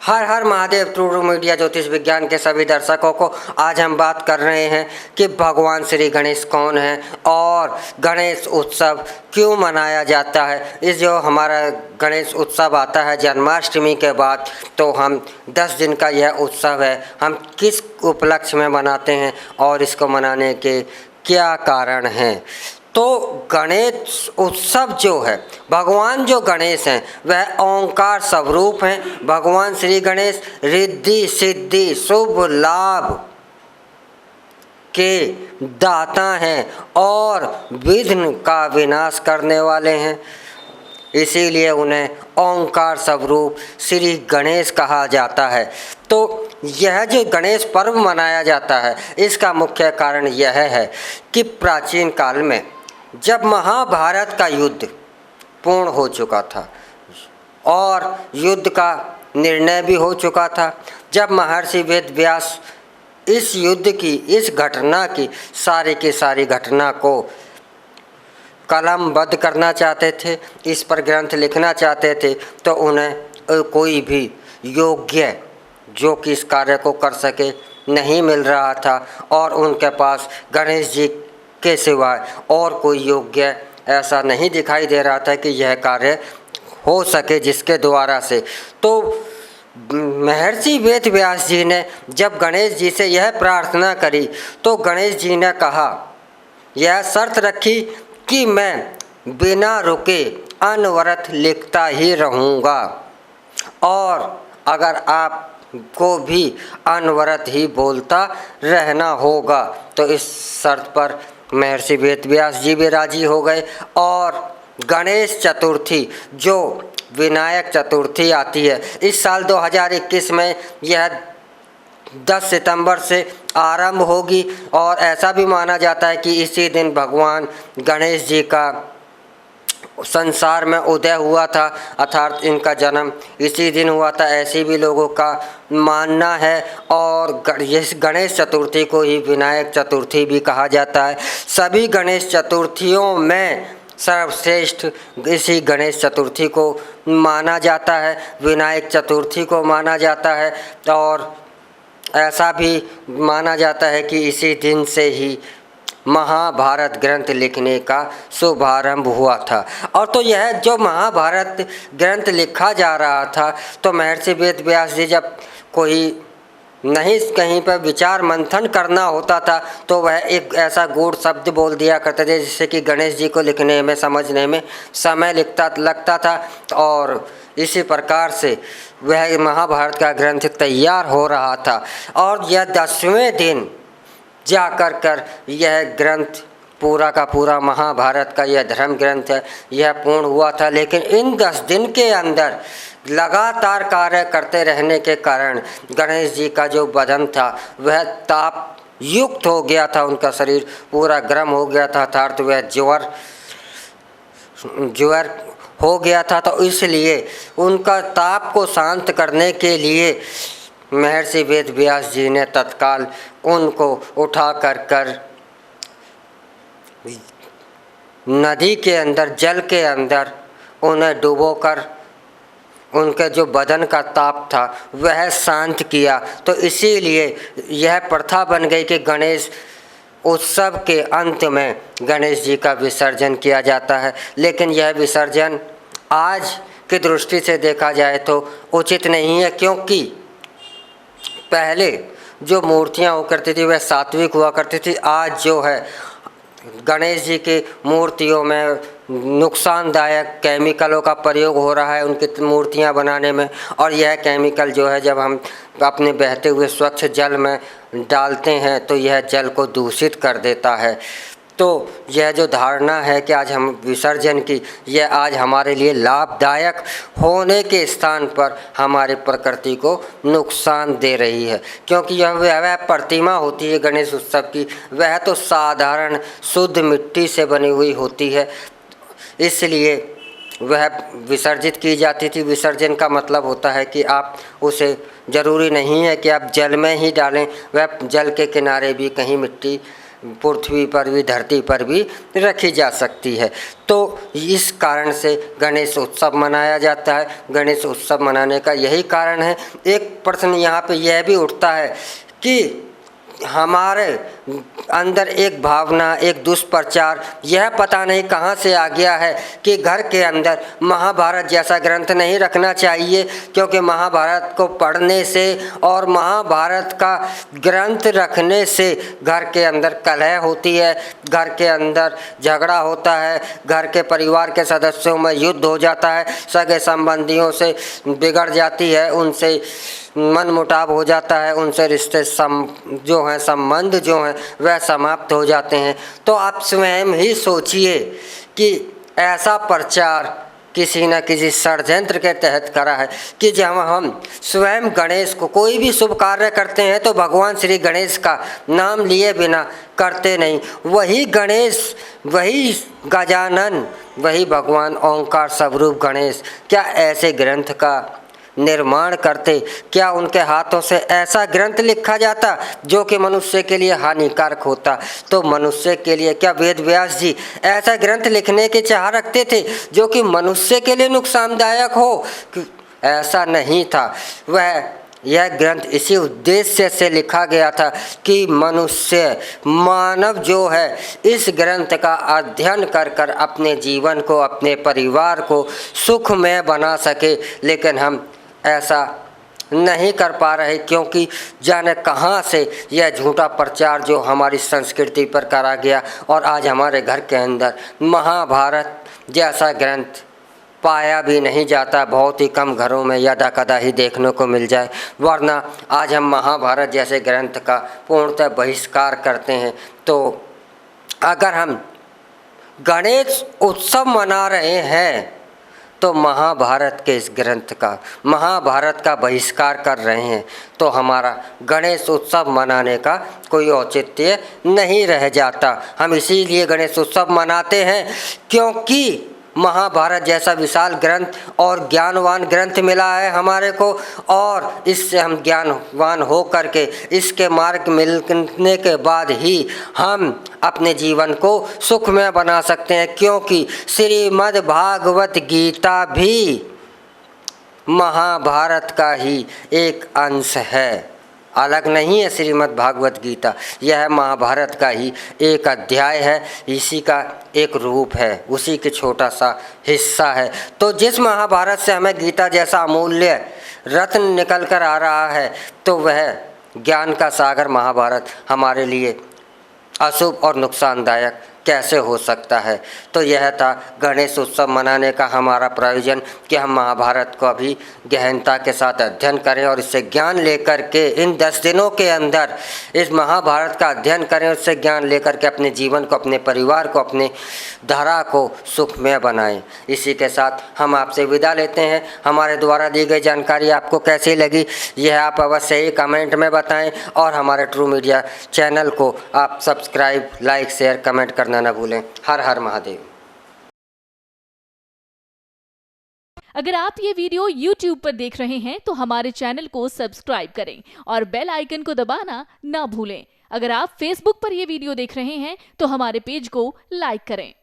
हर हर Mahadev. True media ज्योतिष विज्ञान के सभी दर्शकों को आज हम बात कर रहे हैं कि भगवान श्री गणेश कौन है और गणेश उत्सव क्यों मनाया जाता है। इस जो हमारा गणेश उत्सव आता है जन्माष्टमी के बाद, तो हम 10 दिन का यह उत्सव है, हम किस उपलक्ष्य में मनाते हैं और इसको मनाने के क्या कारण हैं। तो गणेश उत्सव जो है, भगवान जो गणेश हैं वह ओंकार स्वरूप हैं। भगवान श्री गणेश रिद्धि सिद्धि शुभ लाभ के दाता हैं और विघ्न का विनाश करने वाले हैं, इसीलिए उन्हें ओंकार स्वरूप श्री गणेश कहा जाता है। तो यह जो गणेश पर्व मनाया जाता है, इसका मुख्य कारण यह है कि प्राचीन काल में जब महाभारत का युद्ध पूर्ण हो चुका था और युद्ध का निर्णय भी हो चुका था, जब महर्षि वेद व्यास इस युद्ध की, इस घटना की सारी घटना को कलमबद्ध करना चाहते थे, इस पर ग्रंथ लिखना चाहते थे, तो उन्हें कोई भी योग्य जो कि इस कार्य को कर सके नहीं मिल रहा था और उनके पास गणेश जी के सिवाय और कोई योग्य ऐसा नहीं दिखाई दे रहा था कि यह कार्य हो सके जिसके द्वारा से। तो महर्षि वेद व्यास जी ने जब गणेश जी से यह प्रार्थना करी तो गणेश जी ने कहा, यह शर्त रखी कि मैं बिना रुके अनवरत लिखता ही रहूँगा और अगर आप को भी अनवरत ही बोलता रहना होगा। तो इस शर्त पर महर्षि वेद व्यास जी भी राजी हो गए और गणेश चतुर्थी जो विनायक चतुर्थी आती है इस साल 2021 में, यह 10 सितंबर से आरंभ होगी और ऐसा भी माना जाता है कि इसी दिन भगवान गणेश जी का संसार में उदय हुआ था, अर्थात इनका जन्म इसी दिन हुआ था, ऐसे भी लोगों का मानना है। और इस गणेश चतुर्थी को ही विनायक चतुर्थी भी कहा जाता है। सभी गणेश चतुर्थियों में सर्वश्रेष्ठ इसी गणेश चतुर्थी को माना जाता है, विनायक चतुर्थी को माना जाता है और ऐसा भी माना जाता है कि इसी दिन से ही महाभारत ग्रंथ लिखने का शुभारंभ हुआ था। और तो यह जो महाभारत ग्रंथ लिखा जा रहा था, तो महर्षि वेद व्यास जी जब कोई नहीं कहीं पर विचार मंथन करना होता था तो वह एक ऐसा गूढ़ शब्द बोल दिया करते थे जिससे कि गणेश जी को लिखने में, समझने में समय लगता था और इसी प्रकार से वह महाभारत का ग्रंथ तैयार हो रहा था। और यह 10वें दिन जाकर यह ग्रंथ पूरा का पूरा महाभारत का यह धर्म ग्रंथ है, यह पूर्ण हुआ था। लेकिन इन 10 दिन के अंदर लगातार कार्य करते रहने के कारण गणेश जी का जो बदन था वह ताप युक्त हो गया था, उनका शरीर पूरा गर्म हो गया था, अर्थात वह ज्वर हो गया था। तो इसलिए उनका ताप को शांत करने के लिए महर्षि वेद व्यास जी ने तत्काल उनको उठा कर नदी के अंदर, जल के अंदर उन्हें डुबोकर उनके जो बदन का ताप था वह शांत किया। तो इसीलिए यह प्रथा बन गई कि गणेश उत्सव के अंत में गणेश जी का विसर्जन किया जाता है। लेकिन यह विसर्जन आज की दृष्टि से देखा जाए तो उचित नहीं है, क्योंकि पहले जो मूर्तियाँ हुआ करती थी वह सात्विक हुआ करती थी। आज जो है गणेश जी की मूर्तियों में नुकसानदायक केमिकलों का प्रयोग हो रहा है उनकी मूर्तियां बनाने में, और यह केमिकल जो है जब हम अपने बहते हुए स्वच्छ जल में डालते हैं तो यह जल को दूषित कर देता है। तो यह जो धारणा है कि आज हम विसर्जन की, यह आज हमारे लिए लाभदायक होने के स्थान पर हमारी प्रकृति को नुकसान दे रही है, क्योंकि यह वह प्रतिमा होती है गणेश उत्सव की, वह तो साधारण शुद्ध मिट्टी से बनी हुई होती है, इसलिए वह विसर्जित की जाती थी। विसर्जन का मतलब होता है कि आप उसे, ज़रूरी नहीं है कि आप जल में ही डालें, वह जल के किनारे भी कहीं मिट्टी पृथ्वी पर भी, धरती पर भी रखी जा सकती है। तो इस कारण से गणेश उत्सव मनाया जाता है। गणेश उत्सव मनाने का यही कारण है। एक प्रश्न यहाँ पे यह भी उठता है कि हमारे अंदर एक भावना, एक दुष्प्रचार, यह पता नहीं कहाँ से आ गया है कि घर के अंदर महाभारत जैसा ग्रंथ नहीं रखना चाहिए, क्योंकि महाभारत को पढ़ने से और महाभारत का ग्रंथ रखने से घर के अंदर कलह होती है, घर के अंदर झगड़ा होता है, घर के परिवार के सदस्यों में युद्ध हो जाता है, सगे संबंधियों से बिगड़ जाती है, उनसे मन मुटाव हो जाता है, उनसे रिश्ते जो हैं, संबंध जो हैं वह समाप्त हो जाते हैं। तो आप स्वयं ही सोचिए कि ऐसा प्रचार किसी न किसी षड्यंत्र के तहत करा है कि जब हम स्वयं गणेश को कोई भी शुभ कार्य करते हैं तो भगवान श्री गणेश का नाम लिए बिना करते नहीं। वही गणेश, वही गजानन, वही भगवान ओंकार स्वरूप गणेश क्या ऐसे ग्रंथ का निर्माण करते? क्या उनके हाथों से ऐसा ग्रंथ लिखा जाता जो कि मनुष्य के लिए हानिकारक होता? तो मनुष्य के लिए क्या वेद व्यास जी ऐसा ग्रंथ लिखने की चाह रखते थे जो कि मनुष्य के लिए नुकसानदायक हो? ऐसा नहीं था। यह ग्रंथ इसी उद्देश्य से लिखा गया था कि मनुष्य, मानव जो है, इस ग्रंथ का अध्ययन कर कर अपने जीवन को, अपने परिवार को सुखमय बना सके। लेकिन हम ऐसा नहीं कर पा रहे, क्योंकि जाने कहाँ से यह झूठा प्रचार जो हमारी संस्कृति पर करा गया और आज हमारे घर के अंदर महाभारत जैसा ग्रंथ पाया भी नहीं जाता। बहुत ही कम घरों में यदा कदा ही देखने को मिल जाए, वरना आज हम महाभारत जैसे ग्रंथ का पूर्णतः बहिष्कार करते हैं। तो अगर हम गणेश उत्सव मना रहे हैं तो महाभारत के इस ग्रंथ का, महाभारत का बहिष्कार कर रहे हैं, तो हमारा गणेश उत्सव मनाने का कोई औचित्य नहीं रह जाता। हम इसीलिए गणेश उत्सव मनाते हैं क्योंकि महाभारत जैसा विशाल ग्रंथ और ज्ञानवान ग्रंथ मिला है हमारे को, और इससे हम ज्ञानवान हो करके इसके मार्ग मिलने के बाद ही हम अपने जीवन को सुखमय बना सकते हैं। क्योंकि श्रीमद् भागवत गीता भी महाभारत का ही एक अंश है, अलग नहीं है। श्रीमद् भागवत गीता यह महाभारत का ही एक अध्याय है, इसी का एक रूप है, उसी के छोटा सा हिस्सा है। तो जिस महाभारत से हमें गीता जैसा अमूल्य रत्न निकल कर आ रहा है, तो वह ज्ञान का सागर महाभारत हमारे लिए अशुभ और नुकसानदायक कैसे हो सकता है? तो यह था गणेश उत्सव मनाने का हमारा प्रयोजन कि हम महाभारत को अभी गहनता के साथ अध्ययन करें और इससे ज्ञान लेकर के इन 10 दिनों के अंदर इस महाभारत का अध्ययन करें, उससे ज्ञान लेकर के अपने जीवन को, अपने परिवार को, अपने धारा को सुखमय बनाएं। इसी के साथ हम आपसे विदा लेते हैं। हमारे द्वारा दी गई जानकारी आपको कैसी लगी यह आप अवश्य ही कमेंट में बताएं, और हमारे ट्रू मीडिया चैनल को आप सब्सक्राइब, लाइक, शेयर, कमेंट करना न भूलें। हर हर महादेव। अगर आप ये वीडियो YouTube पर देख रहे हैं तो हमारे चैनल को सब्सक्राइब करें और बेल आइकन को दबाना ना भूलें। अगर आप Facebook पर ये वीडियो देख रहे हैं तो हमारे पेज को लाइक करें।